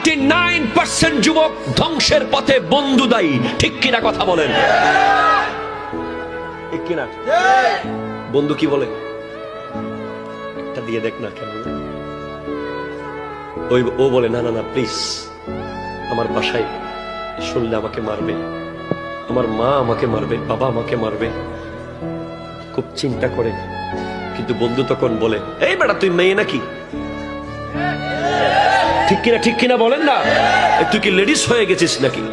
99% যুবক ধ্বংসের পথে বন্ধু দায়ী। ঠিক কিনা কথা বলেন? ঠিক কিনা? বন্ধু কি বলে? একটা দিয়ে দেখ না কেন? ও বলে না না না প্লিজ, আমার বাসায় শুনলে আমাকে মারবে, আমার মা আমাকে মারবে, বাবা আমাকে মারবে, খুব চিন্তা করে। কিন্তু বন্ধু তখন বলে, এই বেটা তুই মেয়ে নাকি? ঠিক কিনা? ঠিক কিনা বলেন না? তুই কি লেডিস হয়ে গেছিস নাকি?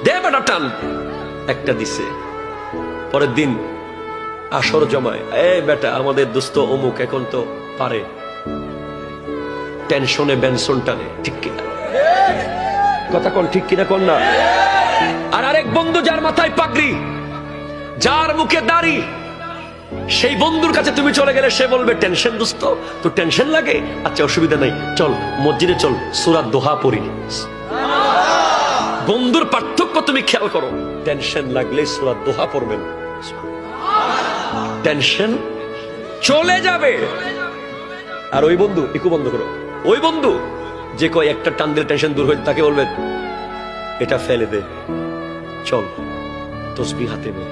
দে বেটা টান। একটা দিছে। পরের দিন আসর জমায়, এই বেটা আমাদের দোস্ত অমুক এখন তো পারে, টেনশনে বেনসন টানে। ঠিক কিনা কথা কোন? ঠিক কিনা কোন না? আর আরেক বন্ধু যার মাথায় পাগড়ি, যার মুখে দাড়ি, সেই বন্ধুর কাছে তুমি চলে গেলে সে বলবে, টেনশন দোস্ত, তো টেনশন লাগে? আচ্ছা অসুবিধা নাই, চল মসজিদে চল, সূরা দোহা পড়ি। বন্ধুর পার্থক্য তুমি খেয়াল করো। টেনশন লাগলে সূরা দোহা পড়বেন, টেনশন চলে যাবে। আর ওই বন্ধু, একটু বন্ধ করো, ওই বন্ধু যে কয় একটা টান দিলে টেনশন দূর হয়ে, তাকে বলবে এটা ফেলে দে, চল তসবিহ হাতে নে।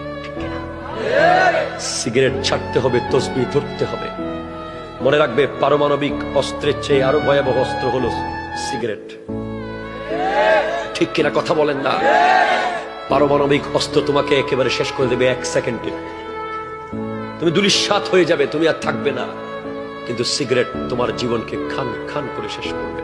সিগারেট ছাড়তে হবে, তসবিহ ধরতে হবে। মনে রাখবে, পারমাণবিক অস্ত্রের চেয়ে আরো ভয়াবহ অস্ত্র হলো সিগারেট। ঠিক কিনা কথা বলেন না? পারমাণবিক অস্ত্র তোমাকে একেবারে শেষ করে দেবে 1 সেকেন্ডে। তুমি ধূলিসাৎ হয়ে যাবে, তুমি আর থাকবে না। কিন্তু সিগারেট তোমার জীবনকে খান খান করে শেষ করবে।